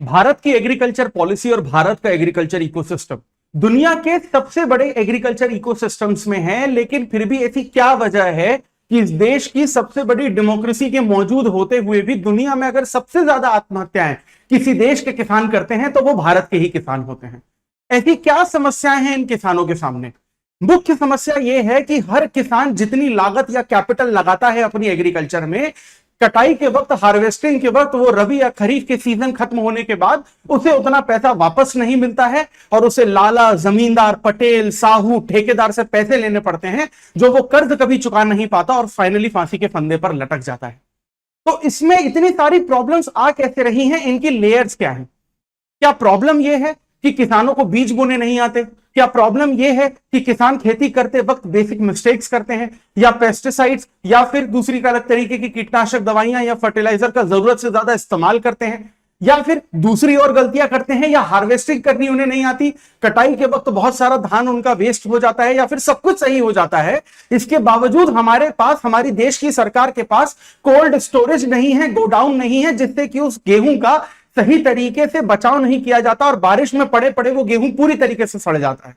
भारत की agriculture policy और भारत का एग्रीकल्चर इकोसिस्टम दुनिया के सबसे बड़े एग्रीकल्चर इकोसिस्टम्स में है, लेकिन फिर भी ऐसी क्या वजह है कि इस देश की सबसे बड़ी डेमोक्रेसी के मौजूद होते हुए भी दुनिया में अगर सबसे ज्यादा आत्महत्याएं किसी देश के किसान करते हैं तो वो भारत के ही किसान होते हैं। ऐसी क्या समस्याएं हैं इन किसानों के सामने? मुख्य समस्या यह है कि हर किसान जितनी लागत या कैपिटल लगाता है अपनी एग्रीकल्चर में, कटाई के वक्त, हार्वेस्टिंग के वक्त, वो रबी या खरीफ के सीजन खत्म होने के बाद उसे उतना पैसा वापस नहीं मिलता है और उसे लाला, जमींदार, पटेल, साहू, ठेकेदार से पैसे लेने पड़ते हैं जो वो कर्ज कभी चुका नहीं पाता और फाइनली फांसी के फंदे पर लटक जाता है। तो इसमें इतनी सारी प्रॉब्लम्स आ कैसे रही हैं? इनकी लेयर्स क्या है? क्या प्रॉब्लम यह है कि किसानों को बीज बोने नहीं आते? क्या प्रॉब्लम यह है कि किसान खेती करते वक्त बेसिक मिस्टेक्स करते हैं, या पेस्टिसाइड्स या फिर दूसरी अलग तरीके की कीटनाशक दवाइयां या फर्टिलाइजर का जरूरत से ज्यादा इस्तेमाल करते हैं, या फिर दूसरी और गलतियां करते हैं, या हार्वेस्टिंग करनी उन्हें नहीं आती, कटाई के वक्त बहुत सारा धान उनका वेस्ट हो जाता है, या फिर सब कुछ सही हो जाता है, इसके बावजूद हमारे पास, हमारी देश की सरकार के पास कोल्ड स्टोरेज नहीं है, गोडाउन नहीं है, जिससे कि उस गेहूं का सही तरीके से बचाव नहीं किया जाता और बारिश में पड़े पड़े वो गेहूं पूरी तरीके से सड़ जाता है।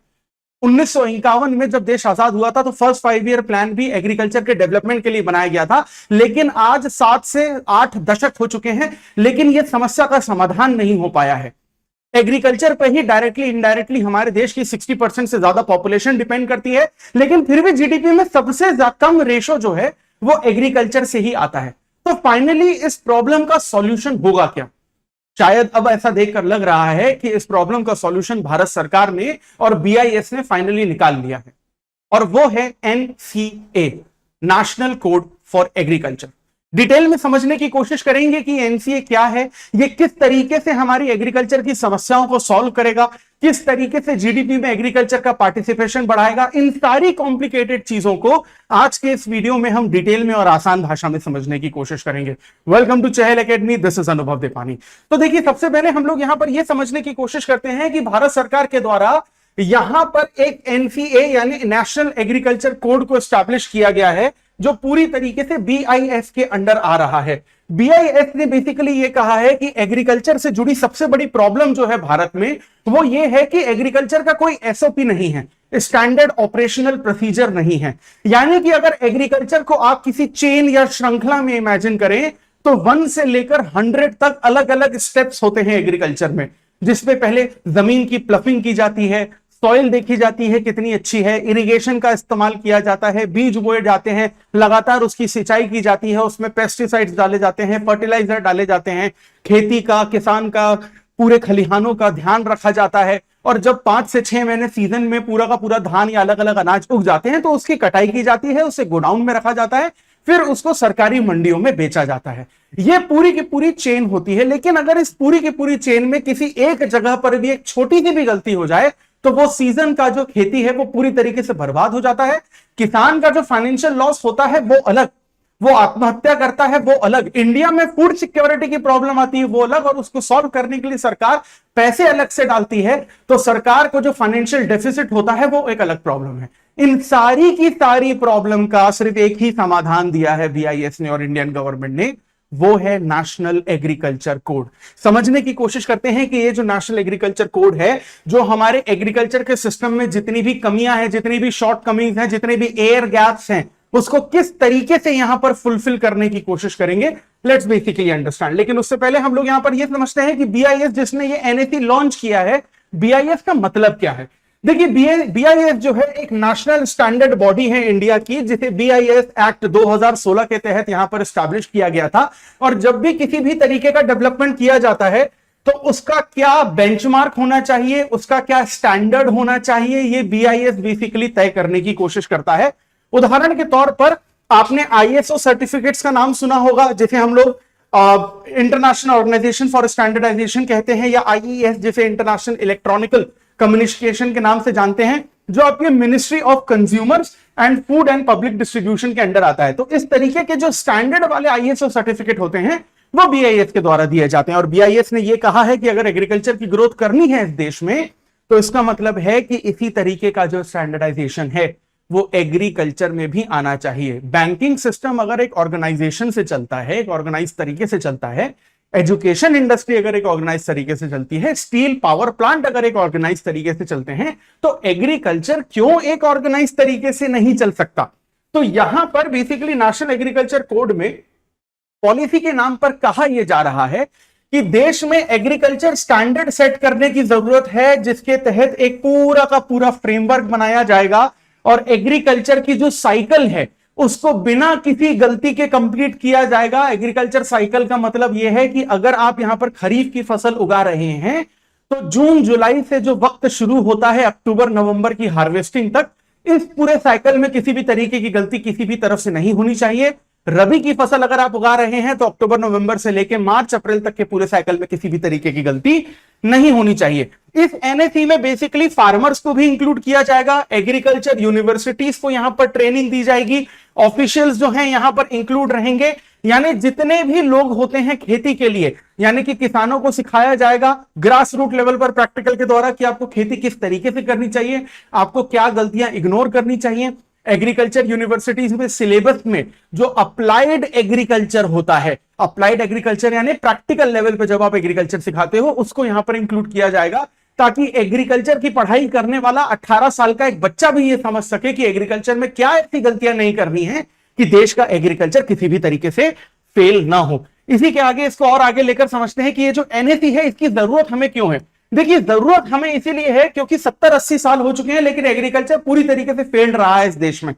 1951 में जब देश आजाद हुआ था तो फर्स्ट 5 ईयर प्लान भी एग्रीकल्चर के डेवलपमेंट के लिए बनाया गया था, लेकिन आज 7 से 8 दशक हो चुके हैं, लेकिन यह समस्या का समाधान नहीं हो पाया है। एग्रीकल्चर पर ही डायरेक्टली इनडायरेक्टली हमारे देश की 60% से ज्यादा पॉपुलेशन डिपेंड करती है, लेकिन फिर भी जीडीपी में सबसे कम रेशो जो है वो एग्रीकल्चर से ही आता है। तो फाइनली इस प्रॉब्लम का सॉल्यूशन होगा क्या? शायद अब ऐसा देखकर लग रहा है कि इस प्रॉब्लम का सॉल्यूशन भारत सरकार ने और बीआईएस ने फाइनली निकाल लिया है, और वो है NCA, national code for agriculture. Detail में समझने की कोशिश करेंगे कि एनसीए क्या है, ये किस तरीके से हमारी एग्रीकल्चर की समस्याओं को सॉल्व करेगा, किस तरीके से जीडीपी में एग्रीकल्चर का पार्टिसिपेशन बढ़ाएगा। इन सारी कॉम्प्लिकेटेड चीजों को आज के इस वीडियो में हम डिटेल में और आसान भाषा में समझने की कोशिश करेंगे। Welcome to Chahal academy, this is Anubhav Depani. तो देखिए, सबसे पहले हम लोग यहां पर यह समझने की कोशिश करते हैं कि भारत सरकार के द्वारा यहां पर एक एनसीए यानी नेशनल एग्रीकल्चर कोड को एस्टैब्लिश किया गया है, जो पूरी तरीके से बीआईएस के अंडर आ रहा है। बीआईएस ने बेसिकली ये कहा है कि एग्रीकल्चर से जुड़ी सबसे बड़ी प्रॉब्लम जो है भारत में, वो ये है कि एग्रीकल्चर का कोई एसओपी नहीं है, स्टैंडर्ड ऑपरेशनल प्रोसीजर नहीं है। यानी कि अगर एग्रीकल्चर को आप किसी चेन या श्रृंखला में इमेजिन करें तो 1 से लेकर 100 तक अलग अलग स्टेप्स होते हैं एग्रीकल्चर में, जिसमें पहले जमीन की प्लफिंग की जाती है, सॉइल देखी जाती है कितनी अच्छी है, इरिगेशन का इस्तेमाल किया जाता है, बीज बोए जाते हैं, लगातार उसकी सिंचाई की जाती है, उसमें पेस्टिसाइड्स डाले जाते हैं, फर्टिलाइजर डाले जाते हैं, खेती का, किसान का, पूरे खलिहानों का ध्यान रखा जाता है, और जब 5 से 6 महीने सीजन में पूरा का पूरा धान या अलग अलग अनाज उग जाते हैं तो उसकी कटाई की जाती है, उसे गोडाउन में रखा जाता है, फिर उसको सरकारी मंडियों में बेचा जाता है। यह पूरी की पूरी चेन होती है। लेकिन अगर इस पूरी की पूरी चेन में किसी एक जगह पर भी एक छोटी सी भी गलती हो जाए तो वो सीजन का जो खेती है वो पूरी तरीके से बर्बाद हो जाता है। किसान का जो फाइनेंशियल लॉस होता है वो अलग, वो आत्महत्या करता है वो अलग, इंडिया में फूड सिक्योरिटी की प्रॉब्लम आती है वो अलग, और उसको सॉल्व करने के लिए सरकार पैसे अलग से डालती है, तो सरकार को जो फाइनेंशियल डेफिसिट होता है वो एक अलग प्रॉब्लम है। इन सारी की सारी प्रॉब्लम का सिर्फ एक ही समाधान दिया है बीआईएस ने और इंडियन गवर्नमेंट ने, वो है नेशनल एग्रीकल्चर कोड। समझने की कोशिश करते हैं कि ये जो नेशनल एग्रीकल्चर कोड है, जो हमारे एग्रीकल्चर के सिस्टम में जितनी भी कमियां हैं, जितनी भी शॉर्ट कमीज हैं, जितने भी एयर गैप्स हैं, उसको किस तरीके से यहां पर फुलफिल करने की कोशिश करेंगे, लेट्स बेसिकली अंडरस्टैंड। लेकिन उससे पहले हम लोग यहां पर यह समझते हैं कि बीआईएस जिसने ये एनएसी लॉन्च किया है, बीआईएस का मतलब क्या है। देखिए, बीआईएस जो है एक नेशनल स्टैंडर्ड बॉडी है इंडिया की, जिसे बीआईएस एक्ट 2016 के तहत यहां पर एस्टैब्लिश किया गया था। और जब भी किसी भी तरीके का डेवलपमेंट किया जाता है तो उसका क्या बेंचमार्क होना चाहिए, उसका क्या स्टैंडर्ड होना चाहिए, ये बीआईएस बेसिकली तय करने की कोशिश करता है। उदाहरण के तौर पर आपने आईएसओ सर्टिफिकेट्स का नाम सुना होगा, जिसे हम लोग इंटरनेशनल ऑर्गेनाइजेशन फॉर स्टैंडर्डाइजेशन कहते हैं, या आईईएस जिसे इंटरनेशनल इलेक्ट्रॉनिकल कम्युनिकेशन के नाम से जानते हैं, जो आपके ministry of consumers and food and public distribution के अंडर आता है। तो इस तरीके के जो स्टैंडर्ड वाले आईएसओ सर्टिफिकेट होते हैं वो बीआईएस के द्वारा दिए जाते हैं। और बीआईएस ने यह कहा है कि अगर एग्रीकल्चर की ग्रोथ करनी है इस देश में, तो इसका मतलब है कि इसी तरीके का जो स्टैंडर्डाइजेशन है वो एग्रीकल्चर में भी आना चाहिए। बैंकिंग सिस्टम अगर एक ऑर्गेनाइजेशन से चलता है, एक ऑर्गेनाइज तरीके से चलता है, एजुकेशन इंडस्ट्री अगर एक ऑर्गेनाइज तरीके से चलती है, स्टील पावर प्लांट अगर एक ऑर्गेनाइज तरीके से चलते हैं, तो एग्रीकल्चर क्यों एक ऑर्गेनाइज तरीके से नहीं चल सकता? तो यहां पर बेसिकली नेशनल एग्रीकल्चर कोड में पॉलिसी के नाम पर कहा यह जा रहा है कि देश में एग्रीकल्चर स्टैंडर्ड सेट करने की जरूरत है, जिसके तहत एक पूरा का पूरा फ्रेमवर्क बनाया जाएगा और एग्रीकल्चर की जो साइकिल है उसको बिना किसी गलती के कंप्लीट किया जाएगा। एग्रीकल्चर साइकिल का मतलब यह है कि अगर आप यहां पर खरीफ की फसल उगा रहे हैं तो जून जुलाई से जो वक्त शुरू होता है अक्टूबर नवंबर की हार्वेस्टिंग तक, इस पूरे साइकिल में किसी भी तरीके की गलती किसी भी तरफ से नहीं होनी चाहिए। रबी की फसल अगर आप उगा रहे हैं तो अक्टूबर नवंबर से लेकर मार्च अप्रैल तक के पूरे साइकिल में किसी भी तरीके की गलती नहीं होनी चाहिए। इस एनएसी में बेसिकली फार्मर्स को भी इंक्लूड किया जाएगा, एग्रीकल्चर यूनिवर्सिटीज को यहां पर ट्रेनिंग दी जाएगी, ऑफिशियल्स जो हैं यहां पर इंक्लूड रहेंगे, यानी जितने भी लोग होते हैं खेती के लिए, यानी कि किसानों को सिखाया जाएगा ग्रास रूट लेवल पर प्रैक्टिकल के द्वारा कि आपको खेती किस तरीके से करनी चाहिए, आपको क्या गलतियां इग्नोर करनी चाहिए। एग्रीकल्चर यूनिवर्सिटीज में सिलेबस में जो अप्लाइड एग्रीकल्चर होता है, अप्लाइड एग्रीकल्चर यानी प्रैक्टिकल लेवल पे जब आप एग्रीकल्चर सिखाते हो, उसको यहां पर इंक्लूड किया जाएगा ताकि एग्रीकल्चर की पढ़ाई करने वाला 18 साल का एक बच्चा भी यह समझ सके कि एग्रीकल्चर में क्या ऐसी गलतियां नहीं करनी है कि देश का एग्रीकल्चर किसी भी तरीके से फेल ना हो। इसी के आगे इसको और आगे लेकर समझते हैं कि ये जो एनएसी है इसकी जरूरत हमें क्यों है। देखिए, जरूरत हमें इसीलिए है क्योंकि 70-80 साल हो चुके हैं लेकिन एग्रीकल्चर पूरी तरीके से फेल रहा है इस देश में।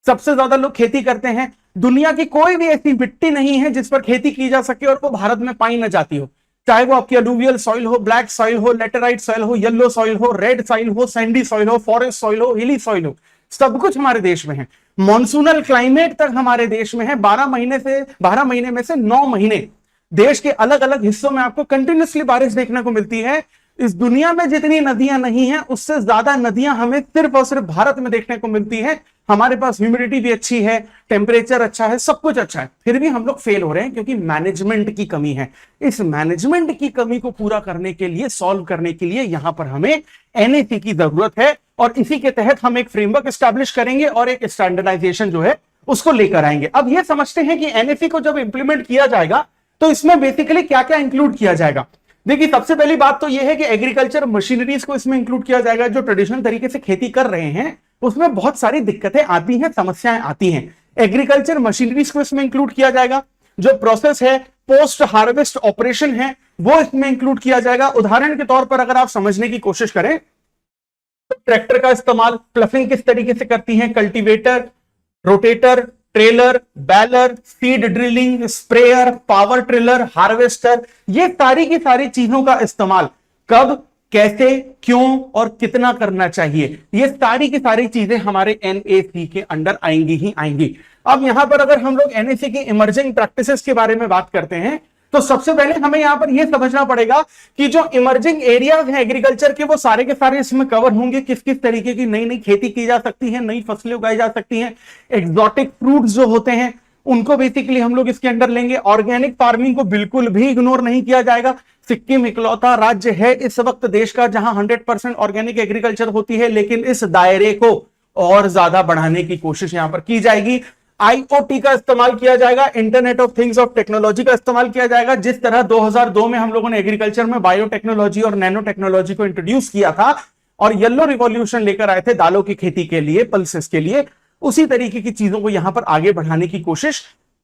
सबसे ज्यादा लोग खेती करते हैं, दुनिया की कोई भी ऐसी मिट्टी नहीं है जिस पर खेती की जा सके और वो भारत में पाई न जाती हो, चाहे वो आपकी अलूवियल सॉइल हो, ब्लैक सॉइल हो, लेटेराइट सॉइल हो, येलो सॉइल हो, रेड सॉइल हो, सैंडी सॉइल हो, फॉरेस्ट सॉइल हो, हिली सॉइल हो, सब कुछ हमारे देश में है। मॉनसूनल क्लाइमेट तक हमारे देश में है। 12 महीने में से 9 महीने देश के अलग अलग हिस्सों में आपको कंटिन्यूसली बारिश देखने को मिलती है। इस दुनिया में जितनी नदियां नहीं हैं उससे ज्यादा नदियां हमें सिर्फ और सिर्फ भारत में देखने को मिलती है। हमारे पास ह्यूमिडिटी भी अच्छी है, टेम्परेचर अच्छा है, सब कुछ अच्छा है, फिर भी हम लोग फेल हो रहे हैं क्योंकि मैनेजमेंट की कमी है। इस मैनेजमेंट की कमी को पूरा करने के लिए, सॉल्व करने के लिए यहां पर हमें एनएसी की जरूरत है और इसी के तहत हम एक फ्रेमवर्क एस्टैब्लिश करेंगे और एक स्टैंडर्डाइजेशन जो है उसको लेकर आएंगे। अब यह समझते हैं कि एनएसी को जब इंप्लीमेंट किया जाएगा तो इसमें बेसिकली क्या क्या इंक्लूड किया जाएगा। देखिए, सबसे पहली बात तो यह है कि एग्रीकल्चर मशीनरीज को इसमें इंक्लूड किया जाएगा। जो ट्रेडिशनल तरीके से खेती कर रहे हैं उसमें बहुत सारी दिक्कतें आती हैं, समस्याएं आती हैं। एग्रीकल्चर मशीनरीज को इसमें इंक्लूड किया जाएगा। जो प्रोसेस है, पोस्ट हार्वेस्ट ऑपरेशन है, वो इसमें इंक्लूड किया जाएगा। उदाहरण के तौर पर अगर आप समझने की कोशिश करें तो ट्रैक्टर का इस्तेमाल, प्लफिंग किस तरीके से करती है, cultivator, rotator, trailer, Balor, seed drilling, sprayer, power ट्रिलर, harvester, ये सारी की सारी चीजों का इस्तेमाल कब, कैसे, क्यों और कितना करना चाहिए, ये सारी की सारी चीजें हमारे एनएसी के अंडर आएंगी ही आएंगी। अब यहां पर अगर हम लोग एनएसी की इमर्जिंग प्रैक्टिसेस के बारे में बात करते हैं तो सबसे पहले हमें यहां पर यह समझना पड़ेगा कि जो इमर्जिंग एरियाज हैं एग्रीकल्चर के, वो सारे के सारे इसमें कवर होंगे। किस किस तरीके की नई नई खेती की जा सकती है, नई फसलें उगाई जा सकती हैं। एक्सोटिक फ्रूट्स जो होते हैं उनको बेसिकली हम लोग इसके अंडर लेंगे। ऑर्गेनिक फार्मिंग को बिल्कुल भी इग्नोर नहीं किया जाएगा। सिक्किम इकलौता राज्य है इस वक्त देश का जहां 100% ऑर्गेनिक एग्रीकल्चर होती है, लेकिन इस दायरे को और ज्यादा बढ़ाने की कोशिश यहां पर की जाएगी। आईओटी का इस्तेमाल किया जाएगा, internet of things of technology का इस्तेमाल किया जाएगा। जिस तरह 2002 में हम लोगों ने एग्रीकल्चर में बायोटेक्नोलॉजी और नैनो टेक्नोलॉजी को इंट्रोड्यूस किया था और येलो रिवॉल्यूशन लेकर आए थे दालों की खेती के लिए, पल्सेस के लिए, उसी तरीके की चीजों को यहां पर आगे बढ़ाने की कोशिश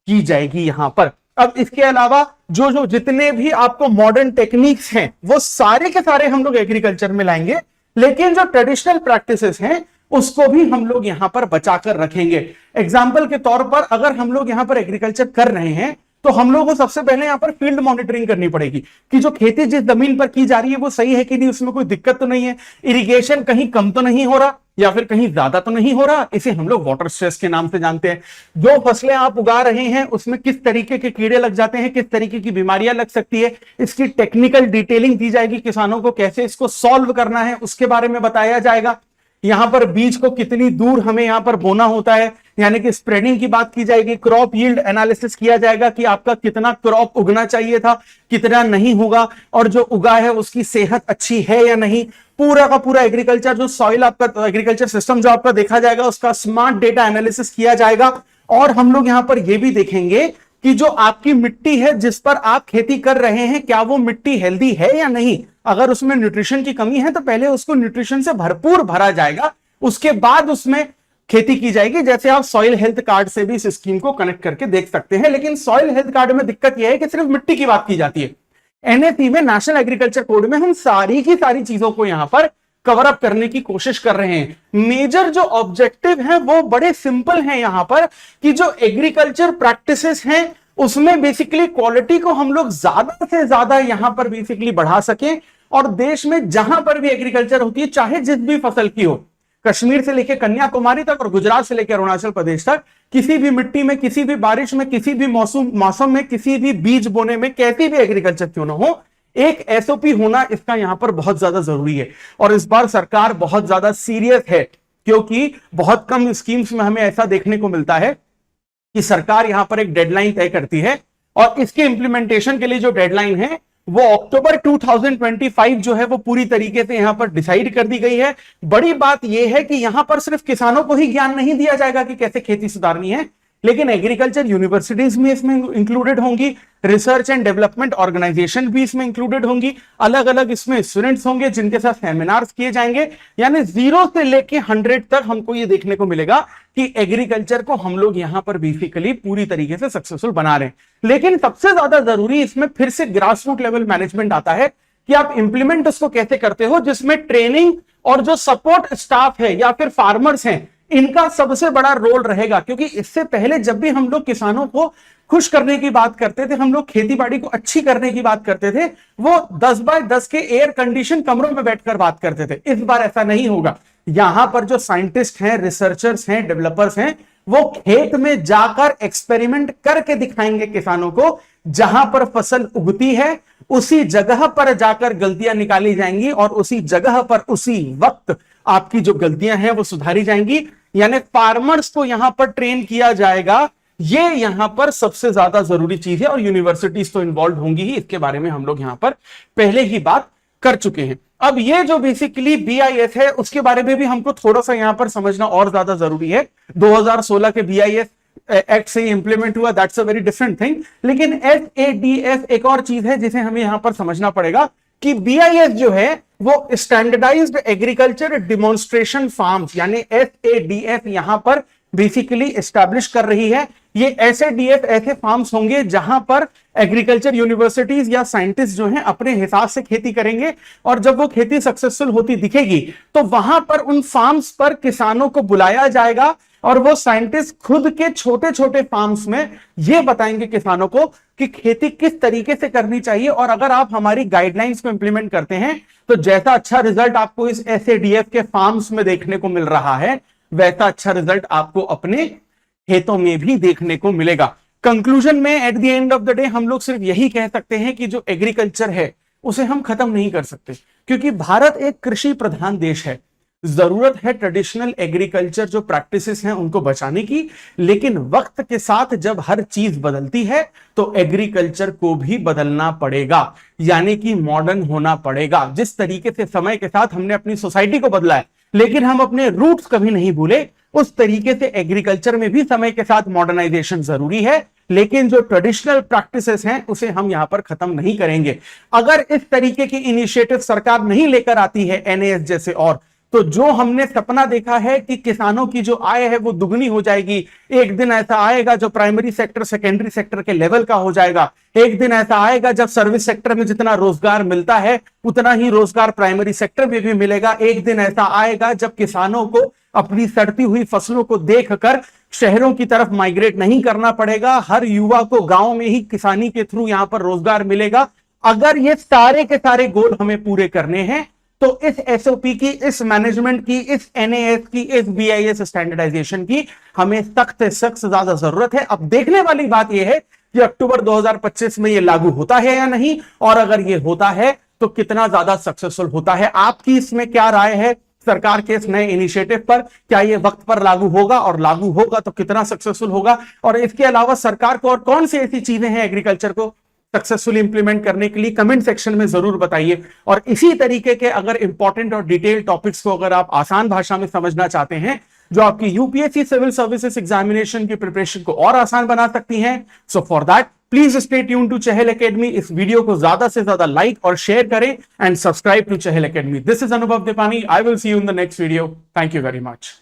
की जाएगी यहां पर। अब इसके अलावा जो जितने भी आपको मॉडर्न टेक्निक्स हैं वो सारे के सारे हम लोग एग्रीकल्चर में लाएंगे, लेकिन जो ट्रेडिशनल प्रैक्टिसेस हैं उसको भी हम लोग यहां पर बचाकर रखेंगे। एग्जाम्पल के तौर पर अगर हम लोग यहां पर एग्रीकल्चर कर रहे हैं तो हम लोगों को सबसे पहले यहां पर फील्ड मॉनिटरिंग करनी पड़ेगी कि जो खेती जिस जमीन पर की जा रही है वो सही है कि नहीं, उसमें कोई दिक्कत तो नहीं है, इरिगेशन कहीं कम तो नहीं हो रहा या फिर कहीं ज्यादा तो नहीं हो रहा। इसे हम लोग वाटर स्ट्रेस के नाम से जानते हैं। जो फसलें आप उगा रहे हैं उसमें किस तरीके के कीड़े लग जाते हैं, किस तरीके की बीमारियां लग सकती है, इसकी टेक्निकल डिटेलिंग दी जाएगी। किसानों को कैसे इसको सॉल्व करना है उसके बारे में बताया जाएगा। यहां पर बीज को कितनी दूर हमें यहां पर बोना होता है, यानी कि स्प्रेडिंग की बात की जाएगी। क्रॉप यील्ड एनालिसिस किया जाएगा कि आपका कितना क्रॉप उगना चाहिए था, कितना नहीं होगा, और जो उगा है उसकी सेहत अच्छी है या नहीं। पूरा का पूरा एग्रीकल्चर जो सॉइल आपका एग्रीकल्चर सिस्टम जो आपका देखा जाएगा उसका स्मार्ट डेटा एनालिसिस किया जाएगा। और हम लोग यहां पर यह भी देखेंगे कि जो आपकी मिट्टी है जिस पर आप खेती कर रहे हैं, क्या वो मिट्टी हेल्दी है या नहीं। अगर उसमें न्यूट्रिशन की कमी है तो पहले उसको न्यूट्रिशन से भरपूर भरा जाएगा, उसके बाद उसमें खेती की जाएगी। जैसे आप सॉइल हेल्थ कार्ड से भी इस स्कीम को कनेक्ट करके देख सकते हैं। लेकिन सॉइल हेल्थ कार्ड में दिक्कत यह है कि सिर्फ मिट्टी की बात की जाती है। एनएसी में, नेशनल एग्रीकल्चर कोड में, हम सारी की सारी चीजों को यहां पर कवर अप करने की कोशिश कर रहे हैं। मेजर जो ऑब्जेक्टिव हैं वो बड़े सिंपल हैं यहां पर, कि जो एग्रीकल्चर प्रैक्टिसेस हैं उसमें बेसिकली क्वालिटी को हम लोग ज्यादा से ज्यादा यहां पर बेसिकली बढ़ा सकें, और देश में जहां पर भी एग्रीकल्चर होती है, चाहे जिस भी फसल की हो, कश्मीर से लेकर कन्याकुमारी तक और गुजरात से लेकर अरुणाचल प्रदेश तक, किसी भी मिट्टी में, किसी भी बारिश में, किसी भी मौसम में, किसी भी बीज बोने में, कैसी भी एग्रीकल्चर क्यों ना हो, एक एसओपी होना इसका यहां पर बहुत ज्यादा जरूरी है। और इस बार सरकार बहुत ज्यादा सीरियस है, क्योंकि बहुत कम स्कीम्स में हमें ऐसा देखने को मिलता है कि सरकार यहां पर एक डेडलाइन तय करती है, और इसके इंप्लीमेंटेशन के लिए जो डेडलाइन है वो अक्टूबर 2025 जो है वो पूरी तरीके से यहां पर डिसाइड कर दी गई है। बड़ी बात यह है कि यहां पर सिर्फ किसानों को ही ज्ञान नहीं दिया जाएगा कि कैसे खेती सुधारनी है, लेकिन एग्रीकल्चर यूनिवर्सिटीज भी इसमें इंक्लूडेड होंगी, रिसर्च एंड डेवलपमेंट ऑर्गेनाइजेशन भी इसमें इंक्लूडेड होंगी, अलग अलग इसमें स्टूडेंट्स होंगे जिनके साथ सेमिनार्स किए जाएंगे। यानी 0 से लेके 100 तक हमको ये देखने को मिलेगा कि एग्रीकल्चर को हम लोग यहां पर बेसिकली पूरी तरीके से सक्सेसफुल बना रहे हैं। लेकिन सबसे ज्यादा जरूरी इसमें फिर से ग्रास रूट लेवल मैनेजमेंट आता है, कि आप इंप्लीमेंट उसको कैसे करते हो, जिसमें ट्रेनिंग और जो सपोर्ट स्टाफ है या फिर फार्मर्स हैं, इनका सबसे बड़ा रोल रहेगा। क्योंकि इससे पहले जब भी हम लोग किसानों को खुश करने की बात करते थे, हम लोग खेती बाड़ी को अच्छी करने की बात करते थे, वो 10 बाय 10 के एयर कंडीशन कमरों में बैठकर बात करते थे। इस बार ऐसा नहीं होगा। यहां पर जो साइंटिस्ट हैं, रिसर्चर्स हैं, डेवलपर्स हैं, वो खेत में जाकर एक्सपेरिमेंट करके दिखाएंगे किसानों को। जहां पर फसल उगती है उसी जगह पर जाकर गलतियां निकाली जाएंगी, और उसी जगह पर उसी वक्त आपकी जो गलतियां हैं वो सुधारी जाएंगी। यानी फार्मर्स को यहां पर ट्रेन किया जाएगा, ये यहां पर सबसे ज्यादा जरूरी चीज है। और यूनिवर्सिटीज तो इन्वॉल्व होंगी ही, इसके बारे में हम लोग यहां पर पहले ही बात कर चुके हैं। अब ये जो बेसिकली बीआईएस है उसके बारे में भी हमको थोड़ा सा यहां पर समझना और ज्यादा जरूरी है। 2016 के बीआईएस एक्ट से इंप्लीमेंट हुआ, that's a very different thing. लेकिन एसएडीएफ एक और चीज है जिसे हमें यहां पर समझना पड़ेगा, कि बीआईएस जो है वो स्टैंडर्डाइज्ड एग्रीकल्चर डिमॉन्स्ट्रेशन फार्म्स, यानी एसएडीएफ यहां पर बेसिकली एस्टैब्लिश कर रही है। ये एसएडीएफ ऐसे फार्म्स होंगे जहां पर एग्रीकल्चर यूनिवर्सिटीज या साइंटिस्ट जो हैं अपने हिसाब से खेती करेंगे, और जब वो खेती सक्सेसफुल होती दिखेगी तो वहां पर उन फार्म्स पर किसानों को बुलाया जाएगा, और वो साइंटिस्ट खुद के छोटे छोटे फार्म्स में ये बताएंगे किसानों को कि खेती किस तरीके से करनी चाहिए। और अगर आप हमारी गाइडलाइंस को इंप्लीमेंट करते हैं तो जैसा अच्छा रिजल्ट आपको इस एसएडीएफ के फार्म्स में देखने को मिल रहा है, वैसा अच्छा रिजल्ट आपको अपने खेतों में भी देखने को मिलेगा। कंक्लूजन में at the end of the day हम लोग सिर्फ यही कह सकते हैं कि जो एग्रीकल्चर है उसे हम खत्म नहीं कर सकते, क्योंकि भारत एक कृषि प्रधान देश है। जरूरत है ट्रेडिशनल एग्रीकल्चर जो प्रैक्टिसेस हैं उनको बचाने की, लेकिन वक्त के साथ जब हर चीज बदलती है तो एग्रीकल्चर को भी बदलना पड़ेगा, यानी कि मॉडर्न होना पड़ेगा। जिस तरीके से समय के साथ हमने अपनी सोसाइटी को बदला है, लेकिन हम अपने रूट्स कभी नहीं भूले, उस तरीके से एग्रीकल्चर में भी समय के साथ मॉडर्नाइजेशन जरूरी है। लेकिन जो ट्रेडिशनल प्रैक्टिसेस हैं उसे हम यहां पर खत्म नहीं करेंगे। अगर इस तरीके की इनिशिएटिव सरकार नहीं लेकर आती है एनएएस जैसे, और तो जो हमने सपना देखा है कि किसानों की जो आय है वो दुगनी हो जाएगी, एक दिन ऐसा आएगा जो प्राइमरी सेक्टर सेकेंडरी सेक्टर के लेवल का हो जाएगा। एक दिन ऐसा आएगा जब सर्विस सेक्टर में जितना रोजगार मिलता है उतना ही रोजगार प्राइमरी सेक्टर में भी मिलेगा। एक दिन ऐसा आएगा जब किसानों को अपनी सड़ती हुई फसलों को देखकर शहरों की तरफ माइग्रेट नहीं करना पड़ेगा। हर युवा को गांव में ही किसानी के थ्रू यहां पर रोजगार मिलेगा। अगर ये सारे के सारे गोल हमें पूरे करने हैं तो इस एसओपी की, इस मैनेजमेंट की, इस एनएएस की, इस बीआईएस स्टैंडर्डाइजेशन की हमें सख्त से सख्त ज्यादा जरूरत है। अब देखने वाली बात यह है कि अक्टूबर 2025 में यह लागू होता है या नहीं, और अगर यह होता है तो कितना ज्यादा सक्सेसफुल होता है। आपकी इसमें क्या राय है सरकार के इस नए इनिशिएटिव पर? क्या यह वक्त पर लागू होगा, और लागू होगा तो कितना सक्सेसफुल होगा? और इसके अलावा सरकार को और कौन सी ऐसी चीजें हैं एग्रीकल्चर को सक्सेसफुली इंप्लीमेंट करने के लिए, कमेंट सेक्शन में जरूर बताइए। और इसी तरीके के अगर इंपॉर्टेंट और डिटेल टॉपिक्स को अगर आप आसान भाषा में समझना चाहते हैं जो आपकी यूपीएससी सिविल सर्विसेज एग्जामिनेशन की प्रिपरेशन को और आसान बना सकती हैं। So for that please stay tune to Chahal academy. इस वीडियो को ज्यादा से ज्यादा लाइक और शेयर करें and subscribe to Chahal academy. This is Anubhav Deepani. I will see you in the next video. Thank you very much.